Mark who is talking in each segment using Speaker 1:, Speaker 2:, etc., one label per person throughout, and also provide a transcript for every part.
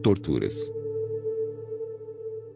Speaker 1: torturas.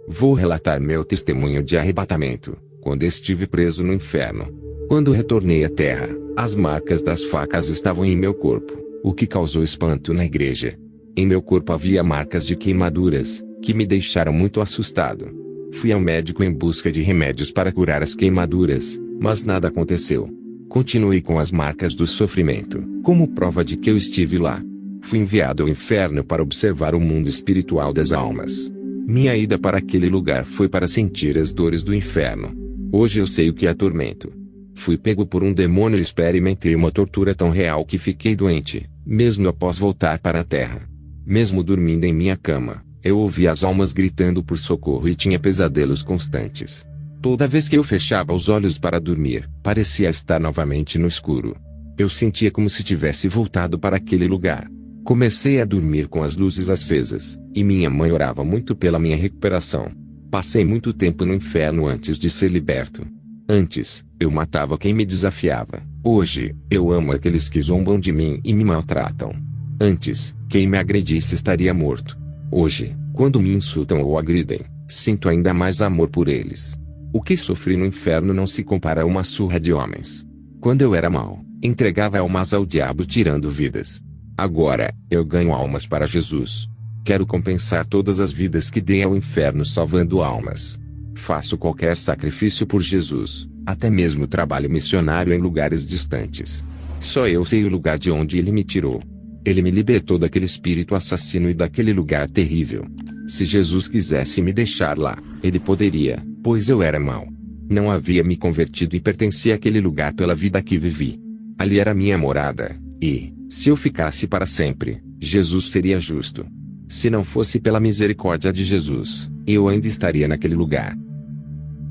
Speaker 1: Vou relatar meu testemunho de arrebatamento, quando estive preso no inferno. Quando retornei à terra, as marcas das facas estavam em meu corpo, o que causou espanto na igreja. Em meu corpo havia marcas de queimaduras, que me deixaram muito assustado. Fui ao médico em busca de remédios para curar as queimaduras, mas nada aconteceu. Continuei com as marcas do sofrimento, como prova de que eu estive lá. Fui enviado ao inferno para observar o mundo espiritual das almas. Minha ida para aquele lugar foi para sentir as dores do inferno. Hoje eu sei o que é tormento. Fui pego por um demônio e experimentei uma tortura tão real que fiquei doente, mesmo após voltar para a terra. Mesmo dormindo em minha cama, eu ouvia as almas gritando por socorro e tinha pesadelos constantes. Toda vez que eu fechava os olhos para dormir, parecia estar novamente no escuro. Eu sentia como se tivesse voltado para aquele lugar. Comecei a dormir com as luzes acesas, e minha mãe orava muito pela minha recuperação. Passei muito tempo no inferno antes de ser liberto. Antes, eu matava quem me desafiava. Hoje, eu amo aqueles que zombam de mim e me maltratam. Antes, quem me agredisse estaria morto. Hoje, quando me insultam ou agridem, sinto ainda mais amor por eles. O que sofri no inferno não se compara a uma surra de homens. Quando eu era mau, entregava almas ao diabo tirando vidas. Agora, eu ganho almas para Jesus. Quero compensar todas as vidas que dei ao inferno salvando almas. Faço qualquer sacrifício por Jesus, até mesmo trabalho missionário em lugares distantes. Só eu sei o lugar de onde Ele me tirou. Ele me libertou daquele espírito assassino e daquele lugar terrível. Se Jesus quisesse me deixar lá, Ele poderia, pois eu era mau. Não havia me convertido e pertencia àquele lugar pela vida que vivi. Ali era minha morada, e, se eu ficasse para sempre, Jesus seria justo. Se não fosse pela misericórdia de Jesus, eu ainda estaria naquele lugar.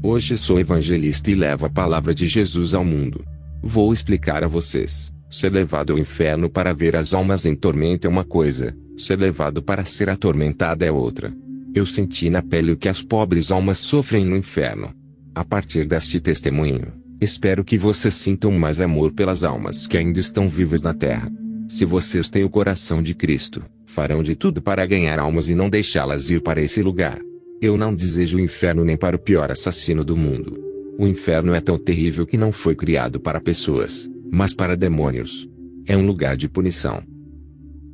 Speaker 1: Hoje sou evangelista e levo a palavra de Jesus ao mundo. Vou explicar a vocês. Ser levado ao inferno para ver as almas em tormento é uma coisa, ser levado para ser atormentado é outra. Eu senti na pele o que as pobres almas sofrem no inferno. A partir deste testemunho, espero que vocês sintam mais amor pelas almas que ainda estão vivas na terra. Se vocês têm o coração de Cristo, farão de tudo para ganhar almas e não deixá-las ir para esse lugar. Eu não desejo o inferno nem para o pior assassino do mundo. O inferno é tão terrível que não foi criado para pessoas, mas para demônios. É um lugar de punição.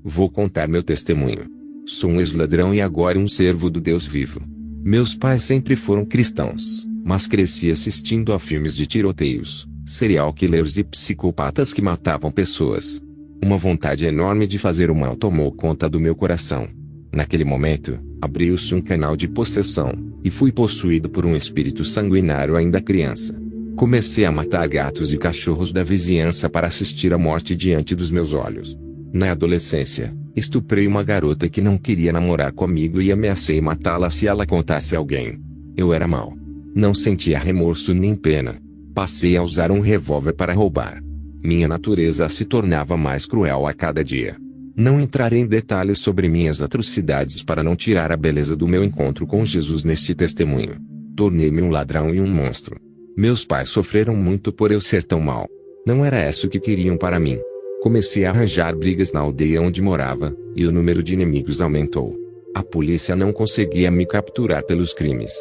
Speaker 1: Vou contar meu testemunho. Sou um ex-ladrão e agora um servo do Deus vivo. Meus pais sempre foram cristãos, mas cresci assistindo a filmes de tiroteios, serial killers e psicopatas que matavam pessoas. Uma vontade enorme de fazer o mal tomou conta do meu coração. Naquele momento, abriu-se um canal de possessão, e fui possuído por um espírito sanguinário ainda criança. Comecei a matar gatos e cachorros da vizinhança para assistir à morte diante dos meus olhos. Na adolescência, estuprei uma garota que não queria namorar comigo e ameacei matá-la se ela contasse a alguém. Eu era mau. Não sentia remorso nem pena. Passei a usar um revólver para roubar. Minha natureza se tornava mais cruel a cada dia. Não entrarei em detalhes sobre minhas atrocidades para não tirar a beleza do meu encontro com Jesus neste testemunho. Tornei-me um ladrão e um monstro. Meus pais sofreram muito por eu ser tão mau. Não era isso que queriam para mim. Comecei a arranjar brigas na aldeia onde morava, e o número de inimigos aumentou. A polícia não conseguia me capturar pelos crimes.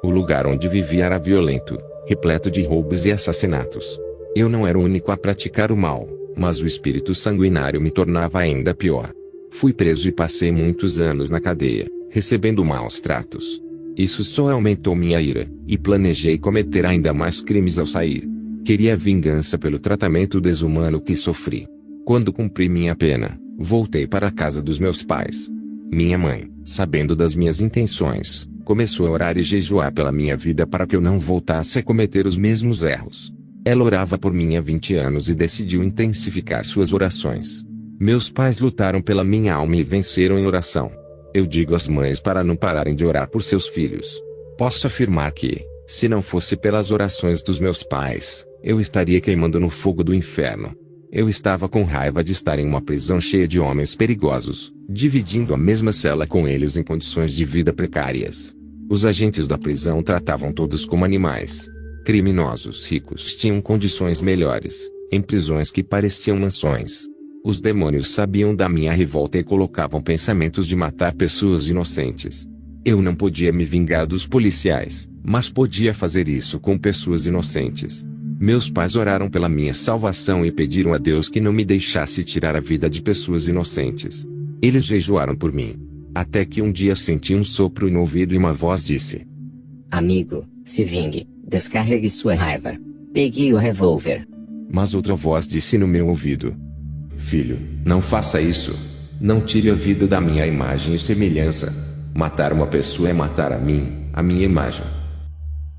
Speaker 1: O lugar onde vivia era violento, repleto de roubos e assassinatos. Eu não era o único a praticar o mal, mas o espírito sanguinário me tornava ainda pior. Fui preso e passei muitos anos na cadeia, recebendo maus tratos. Isso só aumentou minha ira, e planejei cometer ainda mais crimes ao sair. Queria vingança pelo tratamento desumano que sofri. Quando cumpri minha pena, voltei para a casa dos meus pais. Minha mãe, sabendo das minhas intenções, começou a orar e jejuar pela minha vida para que eu não voltasse a cometer os mesmos erros. Ela orava por mim há 20 anos e decidiu intensificar suas orações. Meus pais lutaram pela minha alma e venceram em oração. Eu digo às mães para não pararem de orar por seus filhos. Posso afirmar que, se não fosse pelas orações dos meus pais, eu estaria queimando no fogo do inferno. Eu estava com raiva de estar em uma prisão cheia de homens perigosos, dividindo a mesma cela com eles em condições de vida precárias. Os agentes da prisão tratavam todos como animais. Criminosos ricos tinham condições melhores, em prisões que pareciam mansões. Os demônios sabiam da minha revolta e colocavam pensamentos de matar pessoas inocentes. Eu não podia me vingar dos policiais, mas podia fazer isso com pessoas inocentes. Meus pais oraram pela minha salvação e pediram a Deus que não me deixasse tirar a vida de pessoas inocentes. Eles jejuaram por mim. Até que um dia senti um sopro no ouvido e uma voz disse:
Speaker 2: Amigo, se vingue, descarregue sua raiva. Pegue o revólver.
Speaker 1: Mas outra voz disse no meu ouvido: Filho, não faça isso. Não tire a vida da minha imagem e semelhança. Matar uma pessoa é matar a mim, a minha imagem.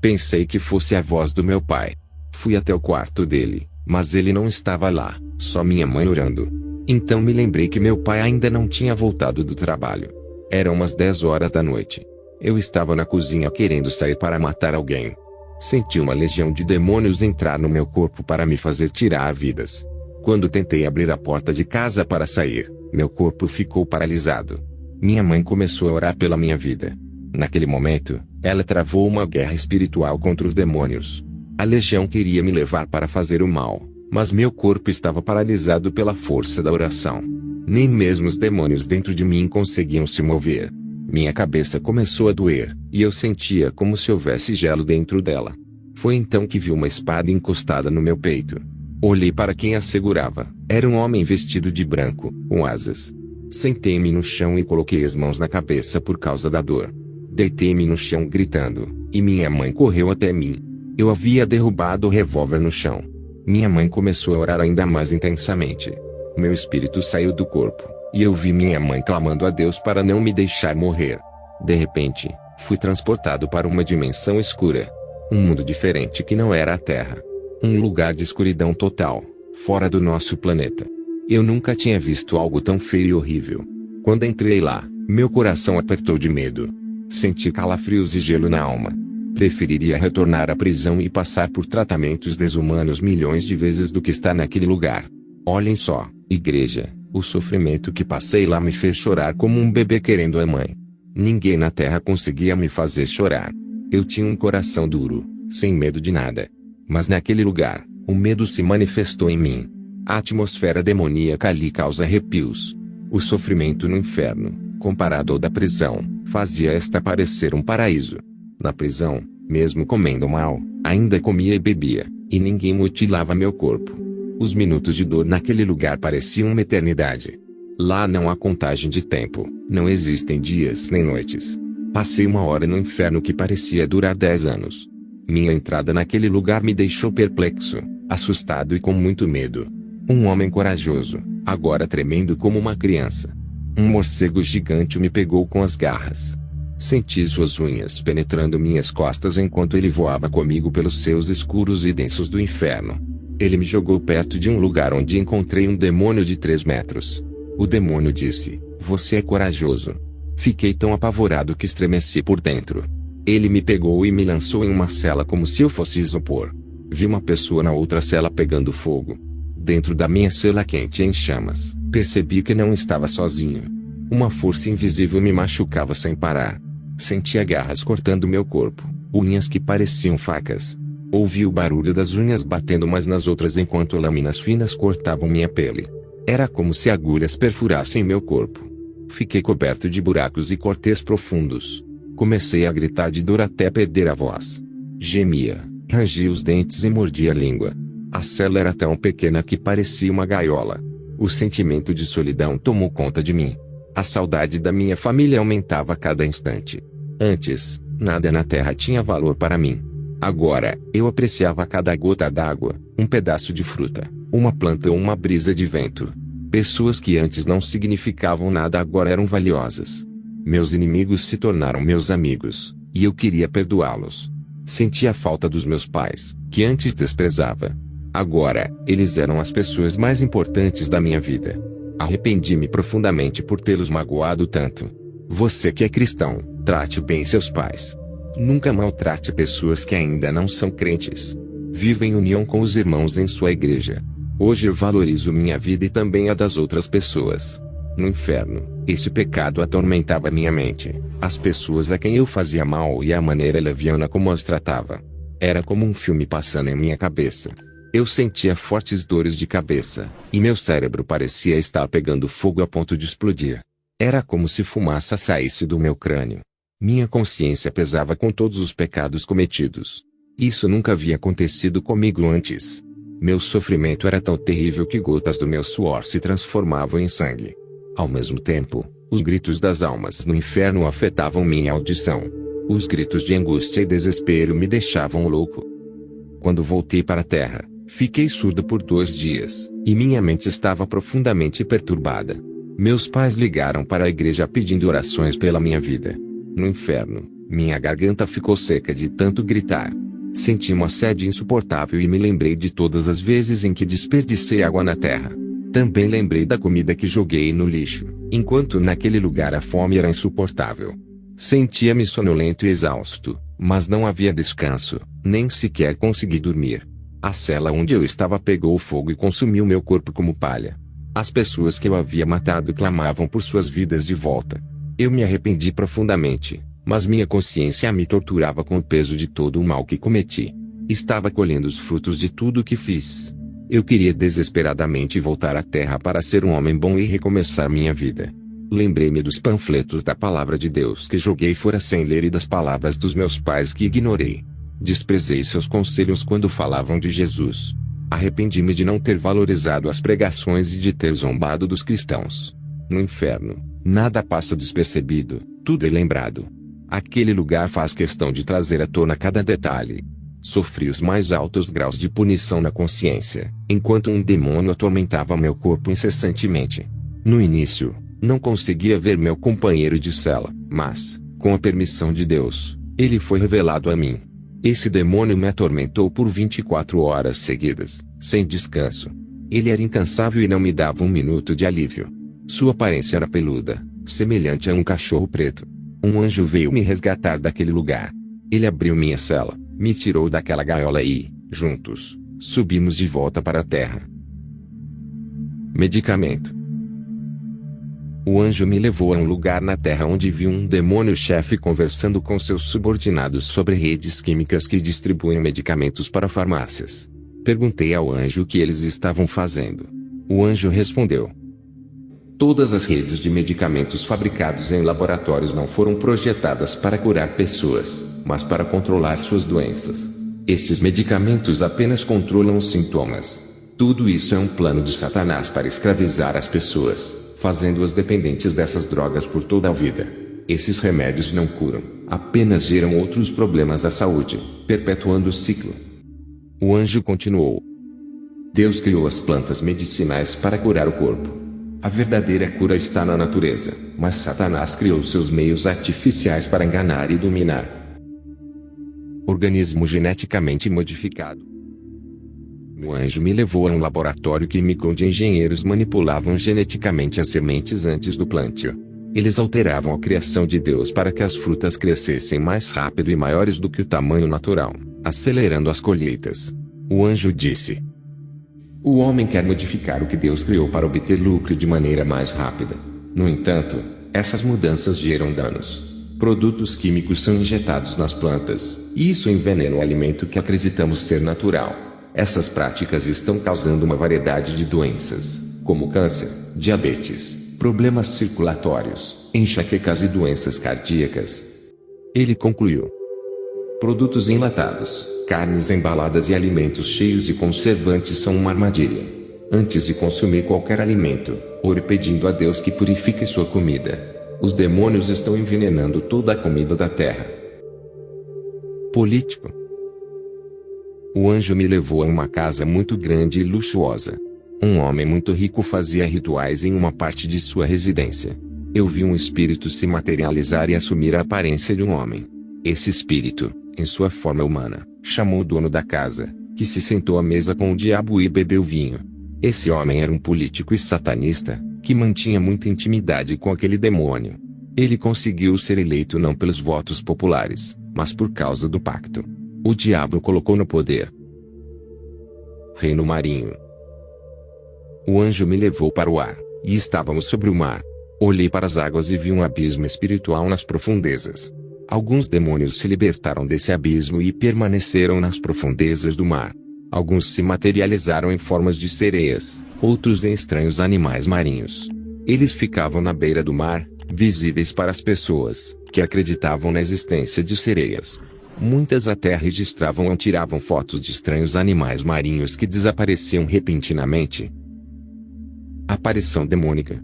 Speaker 1: Pensei que fosse a voz do meu pai. Fui até o quarto dele, mas ele não estava lá, só minha mãe orando. Então me lembrei que meu pai ainda não tinha voltado do trabalho. Eram umas 10 horas da noite. Eu estava na cozinha querendo sair para matar alguém. Senti uma legião de demônios entrar no meu corpo para me fazer tirar vidas. Quando tentei abrir a porta de casa para sair, meu corpo ficou paralisado. Minha mãe começou a orar pela minha vida. Naquele momento, ela travou uma guerra espiritual contra os demônios. A legião queria me levar para fazer o mal, mas meu corpo estava paralisado pela força da oração. Nem mesmo os demônios dentro de mim conseguiam se mover. Minha cabeça começou a doer, e eu sentia como se houvesse gelo dentro dela. Foi então que vi uma espada encostada no meu peito. Olhei para quem a segurava. Era um homem vestido de branco, com asas. Sentei-me no chão e coloquei as mãos na cabeça por causa da dor. Deitei-me no chão gritando, e minha mãe correu até mim. Eu havia derrubado o revólver no chão. Minha mãe começou a orar ainda mais intensamente. Meu espírito saiu do corpo, e eu vi minha mãe clamando a Deus para não me deixar morrer. De repente, fui transportado para uma dimensão escura. Um mundo diferente que não era a Terra. Um lugar de escuridão total, fora do nosso planeta. Eu nunca tinha visto algo tão feio e horrível. Quando entrei lá, meu coração apertou de medo. Senti calafrios e gelo na alma. Preferiria retornar à prisão e passar por tratamentos desumanos milhões de vezes do que estar naquele lugar. Olhem só, igreja, o sofrimento que passei lá me fez chorar como um bebê querendo a mãe. Ninguém na terra conseguia me fazer chorar. Eu tinha um coração duro, sem medo de nada. Mas naquele lugar, o medo se manifestou em mim. A atmosfera demoníaca ali causa arrepios. O sofrimento no inferno, comparado ao da prisão, fazia esta parecer um paraíso. Na prisão, mesmo comendo mal, ainda comia e bebia, e ninguém mutilava meu corpo. Os minutos de dor naquele lugar pareciam uma eternidade. Lá não há contagem de tempo, não existem dias nem noites. Passei uma hora no inferno que parecia durar 10 anos. Minha entrada naquele lugar me deixou perplexo, assustado e com muito medo. Um homem corajoso, agora tremendo como uma criança. Um morcego gigante me pegou com as garras. Senti suas unhas penetrando minhas costas enquanto ele voava comigo pelos céus escuros e densos do inferno. Ele me jogou perto de um lugar onde encontrei um demônio de 3 metros. O demônio disse: "Você é corajoso." Fiquei tão apavorado que estremeci por dentro. Ele me pegou e me lançou em uma cela como se eu fosse isopor. Vi uma pessoa na outra cela pegando fogo. Dentro da minha cela quente em chamas, percebi que não estava sozinho. Uma força invisível me machucava sem parar. Sentia garras cortando meu corpo, unhas que pareciam facas. Ouvi o barulho das unhas batendo umas nas outras enquanto lâminas finas cortavam minha pele. Era como se agulhas perfurassem meu corpo. Fiquei coberto de buracos e cortes profundos. Comecei a gritar de dor até perder a voz. Gemia, rangia os dentes e mordia a língua. A cela era tão pequena que parecia uma gaiola. O sentimento de solidão tomou conta de mim. A saudade da minha família aumentava a cada instante. Antes, nada na terra tinha valor para mim. Agora, eu apreciava cada gota d'água, um pedaço de fruta, uma planta ou uma brisa de vento. Pessoas que antes não significavam nada agora eram valiosas. Meus inimigos se tornaram meus amigos, e eu queria perdoá-los. Sentia a falta dos meus pais, que antes desprezava. Agora, eles eram as pessoas mais importantes da minha vida. Arrependi-me profundamente por tê-los magoado tanto. Você que é cristão, trate bem seus pais. Nunca maltrate pessoas que ainda não são crentes. Viva em união com os irmãos em sua igreja. Hoje eu valorizo minha vida e também a das outras pessoas. No inferno, esse pecado atormentava minha mente, as pessoas a quem eu fazia mal e a maneira leviana como as tratava. Era como um filme passando em minha cabeça. Eu sentia fortes dores de cabeça, e meu cérebro parecia estar pegando fogo a ponto de explodir. Era como se fumaça saísse do meu crânio. Minha consciência pesava com todos os pecados cometidos. Isso nunca havia acontecido comigo antes. Meu sofrimento era tão terrível que gotas do meu suor se transformavam em sangue. Ao mesmo tempo, os gritos das almas no inferno afetavam minha audição. Os gritos de angústia e desespero me deixavam louco. Quando voltei para a terra, fiquei surdo por 2 dias, e minha mente estava profundamente perturbada. Meus pais ligaram para a igreja pedindo orações pela minha vida. No inferno, minha garganta ficou seca de tanto gritar. Senti uma sede insuportável e me lembrei de todas as vezes em que desperdicei água na terra. Também lembrei da comida que joguei no lixo, enquanto naquele lugar a fome era insuportável. Sentia-me sonolento e exausto, mas não havia descanso, nem sequer consegui dormir. A cela onde eu estava pegou fogo e consumiu meu corpo como palha. As pessoas que eu havia matado clamavam por suas vidas de volta. Eu me arrependi profundamente, mas minha consciência me torturava com o peso de todo o mal que cometi. Estava colhendo os frutos de tudo o que fiz. Eu queria desesperadamente voltar à terra para ser um homem bom e recomeçar minha vida. Lembrei-me dos panfletos da palavra de Deus que joguei fora sem ler e das palavras dos meus pais que ignorei. Desprezei seus conselhos quando falavam de Jesus. Arrependi-me de não ter valorizado as pregações e de ter zombado dos cristãos. No inferno, nada passa despercebido, tudo é lembrado. Aquele lugar faz questão de trazer à tona cada detalhe. Sofri os mais altos graus de punição na consciência, enquanto um demônio atormentava meu corpo incessantemente. No início, não conseguia ver meu companheiro de cela, mas, com a permissão de Deus, ele foi revelado a mim. Esse demônio me atormentou por 24 horas seguidas, sem descanso. Ele era incansável e não me dava um minuto de alívio. Sua aparência era peluda, semelhante a um cachorro preto. Um anjo veio me resgatar daquele lugar. Ele abriu minha cela, me tirou daquela gaiola e, juntos, subimos de volta para a terra. Medicamento. O anjo me levou a um lugar na terra onde vi um demônio-chefe conversando com seus subordinados sobre redes químicas que distribuem medicamentos para farmácias. Perguntei ao anjo o que eles estavam fazendo. O anjo respondeu: todas as redes de medicamentos fabricados em laboratórios não foram projetadas para curar pessoas, mas para controlar suas doenças. Estes medicamentos apenas controlam os sintomas. Tudo isso é um plano de Satanás para escravizar as pessoas, fazendo-as dependentes dessas drogas por toda a vida. Esses remédios não curam, apenas geram outros problemas à saúde, perpetuando o ciclo. O anjo continuou: Deus criou as plantas medicinais para curar o corpo. A verdadeira cura está na natureza, mas Satanás criou seus meios artificiais para enganar e dominar. Organismo geneticamente modificado. O anjo me levou a um laboratório químico onde engenheiros manipulavam geneticamente as sementes antes do plantio. Eles alteravam a criação de Deus para que as frutas crescessem mais rápido e maiores do que o tamanho natural, acelerando as colheitas. O anjo disse: o homem quer modificar o que Deus criou para obter lucro de maneira mais rápida. No entanto, essas mudanças geram danos. Produtos químicos são injetados nas plantas, e isso envenena o alimento que acreditamos ser natural. Essas práticas estão causando uma variedade de doenças, como câncer, diabetes, problemas circulatórios, enxaquecas e doenças cardíacas. Ele concluiu: produtos enlatados, carnes embaladas e alimentos cheios de conservantes são uma armadilha. Antes de consumir qualquer alimento, ore pedindo a Deus que purifique sua comida. Os demônios estão envenenando toda a comida da terra. Político. O anjo me levou a uma casa muito grande e luxuosa. Um homem muito rico fazia rituais em uma parte de sua residência. Eu vi um espírito se materializar e assumir a aparência de um homem. Esse espírito, em sua forma humana, chamou o dono da casa, que se sentou à mesa com o diabo e bebeu vinho. Esse homem era um político e satanista, que mantinha muita intimidade com aquele demônio. Ele conseguiu ser eleito não pelos votos populares, mas por causa do pacto. O diabo o colocou no poder. Reino marinho. O anjo me levou para o ar, e estávamos sobre o mar. Olhei para as águas e vi um abismo espiritual nas profundezas. Alguns demônios se libertaram desse abismo e permaneceram nas profundezas do mar. Alguns se materializaram em formas de sereias, outros em estranhos animais marinhos. Eles ficavam na beira do mar, visíveis para as pessoas, que acreditavam na existência de sereias. Muitas até registravam ou tiravam fotos de estranhos animais marinhos que desapareciam repentinamente. Aparição demônica.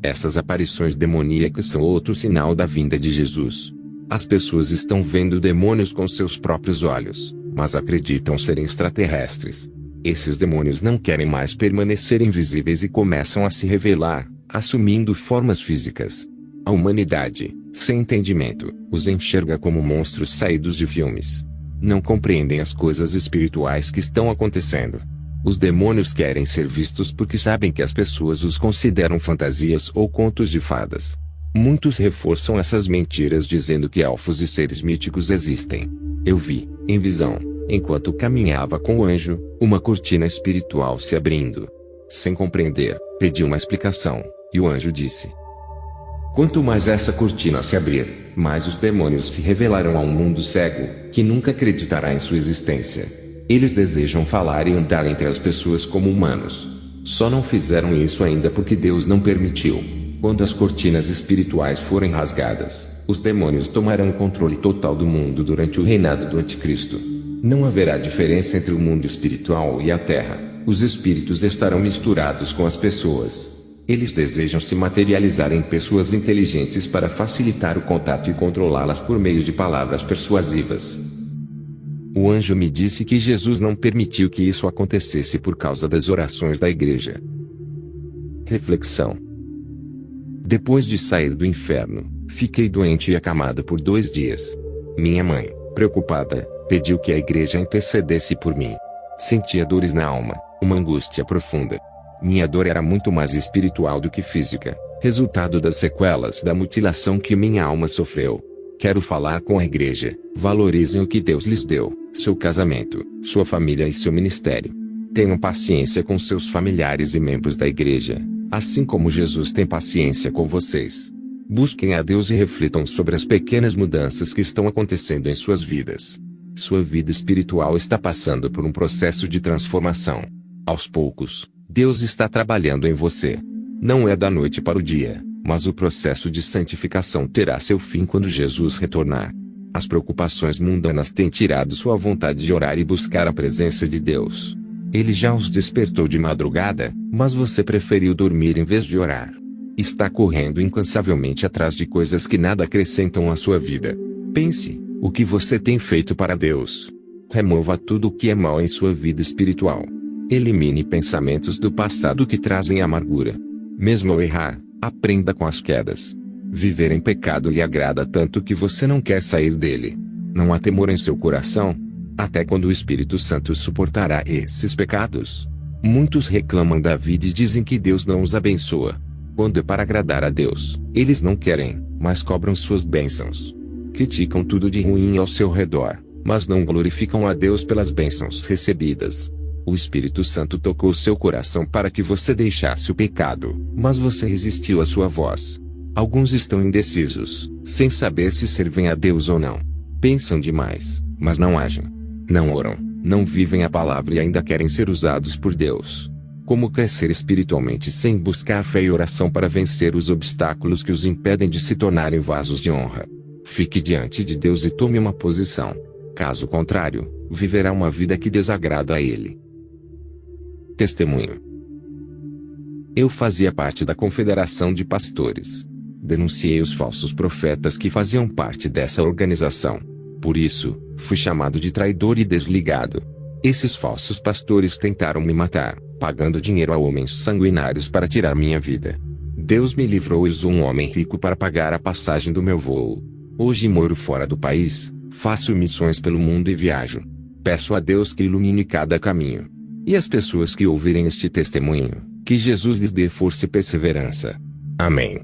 Speaker 1: Essas aparições demoníacas são outro sinal da vinda de Jesus. As pessoas estão vendo demônios com seus próprios olhos, mas acreditam serem extraterrestres. Esses demônios não querem mais permanecer invisíveis e começam a se revelar, assumindo formas físicas. A humanidade, sem entendimento, os enxerga como monstros saídos de filmes. Não compreendem as coisas espirituais que estão acontecendo. Os demônios querem ser vistos porque sabem que as pessoas os consideram fantasias ou contos de fadas. Muitos reforçam essas mentiras dizendo que elfos e seres míticos existem. Eu vi, em visão, enquanto caminhava com o anjo, uma cortina espiritual se abrindo. Sem compreender, pedi uma explicação, e o anjo disse: quanto mais essa cortina se abrir, mais os demônios se revelarão a um mundo cego, que nunca acreditará em sua existência. Eles desejam falar e andar entre as pessoas como humanos. Só não fizeram isso ainda porque Deus não permitiu. Quando as cortinas espirituais forem rasgadas, os demônios tomarão o controle total do mundo durante o reinado do Anticristo. Não haverá diferença entre o mundo espiritual e a Terra. Os espíritos estarão misturados com as pessoas. Eles desejam se materializar em pessoas inteligentes para facilitar o contato e controlá-las por meio de palavras persuasivas. O anjo me disse que Jesus não permitiu que isso acontecesse por causa das orações da igreja. Reflexão. Depois de sair do inferno, fiquei doente e acamado por 2 dias. Minha mãe, preocupada, pediu que a igreja intercedesse por mim. Sentia dores na alma, uma angústia profunda. Minha dor era muito mais espiritual do que física, resultado das sequelas da mutilação que minha alma sofreu. Quero falar com a igreja. Valorizem o que Deus lhes deu, seu casamento, sua família e seu ministério. Tenham paciência com seus familiares e membros da igreja, assim como Jesus tem paciência com vocês. Busquem a Deus e reflitam sobre as pequenas mudanças que estão acontecendo em suas vidas. Sua vida espiritual está passando por um processo de transformação. Aos poucos, Deus está trabalhando em você. Não é da noite para o dia, mas o processo de santificação terá seu fim quando Jesus retornar. As preocupações mundanas têm tirado sua vontade de orar e buscar a presença de Deus. Ele já os despertou de madrugada, mas você preferiu dormir em vez de orar. Está correndo incansavelmente atrás de coisas que nada acrescentam à sua vida. Pense, o que você tem feito para Deus? Remova tudo o que é mal em sua vida espiritual. Elimine pensamentos do passado que trazem amargura. Mesmo ao errar, aprenda com as quedas. Viver em pecado lhe agrada tanto que você não quer sair dele. Não há temor em seu coração? Até quando o Espírito Santo suportará esses pecados? Muitos reclamam da vida e dizem que Deus não os abençoa. Quando é para agradar a Deus, eles não querem, mas cobram suas bênçãos. Criticam tudo de ruim ao seu redor, mas não glorificam a Deus pelas bênçãos recebidas. O Espírito Santo tocou seu coração para que você deixasse o pecado, mas você resistiu à sua voz. Alguns estão indecisos, sem saber se servem a Deus ou não. Pensam demais, mas não agem. Não oram, não vivem a palavra e ainda querem ser usados por Deus. Como crescer espiritualmente sem buscar fé e oração para vencer os obstáculos que os impedem de se tornarem vasos de honra? Fique diante de Deus e tome uma posição. Caso contrário, viverá uma vida que desagrada a Ele. Testemunho. Eu fazia parte da Confederação de Pastores. Denunciei os falsos profetas que faziam parte dessa organização. Por isso, fui chamado de traidor e desligado. Esses falsos pastores tentaram me matar, pagando dinheiro a homens sanguinários para tirar minha vida. Deus me livrou e usou um homem rico para pagar a passagem do meu voo. Hoje moro fora do país, faço missões pelo mundo e viajo. Peço a Deus que ilumine cada caminho. E as pessoas que ouvirem este testemunho, que Jesus lhes dê força e perseverança. Amém.